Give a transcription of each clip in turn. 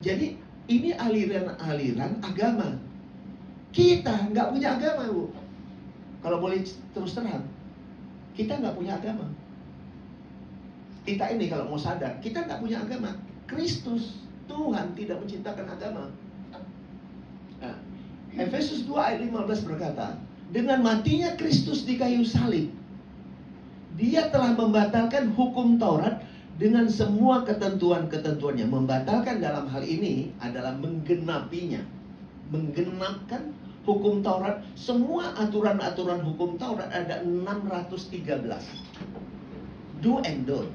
Jadi ini aliran-aliran agama. Kita nggak punya agama, Bu. Kalau boleh terus terang, kita nggak punya agama. Kita ini kalau mau sadar, kita nggak punya agama. Kristus, Tuhan tidak menciptakan agama. Nah, Efesus 2 ayat 15 berkata, dengan matinya Kristus di kayu salib, Dia telah membatalkan hukum Taurat dengan semua ketentuan-ketentuannya. Membatalkan dalam hal ini adalah menggenapinya. Menggenapkan hukum Taurat. Semua aturan-aturan hukum Taurat ada 613. Do and don't.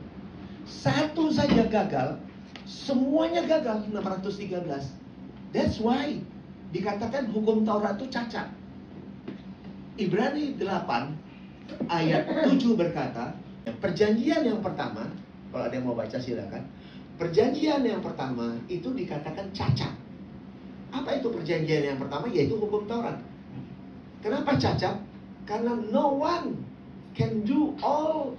Satu saja gagal, semuanya gagal 613. That's why dikatakan hukum Taurat itu cacat. Ibrani 8 ayat 7 berkata, perjanjian yang pertama, kalau ada yang mau baca silakan. Perjanjian yang pertama itu dikatakan cacat. Apa itu perjanjian yang pertama? Yaitu hukum Taurat. Kenapa cacat? Karena no one can do all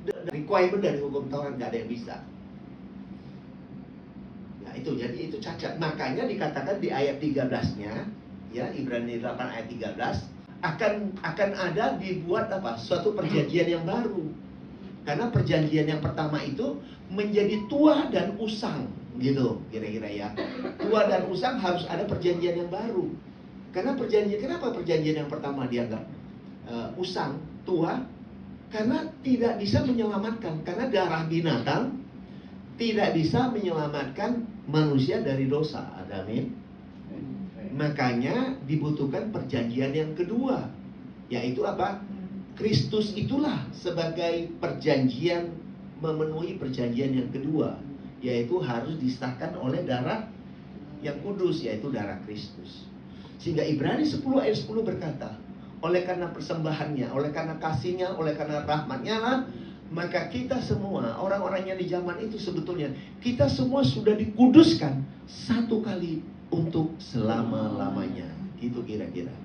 the requirement dari hukum Taurat, nggak ada yang bisa. Nah itu, jadi itu cacat. Makanya dikatakan di ayat 13-nya, ya Ibrani 8 ayat 13, akan ada dibuat apa? Suatu perjanjian yang baru. Karena perjanjian yang pertama itu menjadi tua dan usang, gitu kira-kira ya. Tua dan usang, harus ada perjanjian yang baru. Karena kenapa perjanjian yang pertama dianggap usang, tua? Karena tidak bisa menyelamatkan. Karena darah binatang tidak bisa menyelamatkan manusia dari dosa. Amin. Makanya dibutuhkan perjanjian yang kedua, yaitu apa? Kristus itulah sebagai perjanjian, memenuhi perjanjian yang kedua, yaitu harus disahkan oleh darah yang kudus, yaitu darah Kristus. Sehingga Ibrani 10 ayat 10 berkata, oleh karena persembahannya, oleh karena kasihnya, oleh karena rahmatnya lah, maka kita semua, orang-orang yang di zaman itu sebetulnya, kita semua sudah dikuduskan satu kali untuk selama-lamanya. Gitu kira-kira.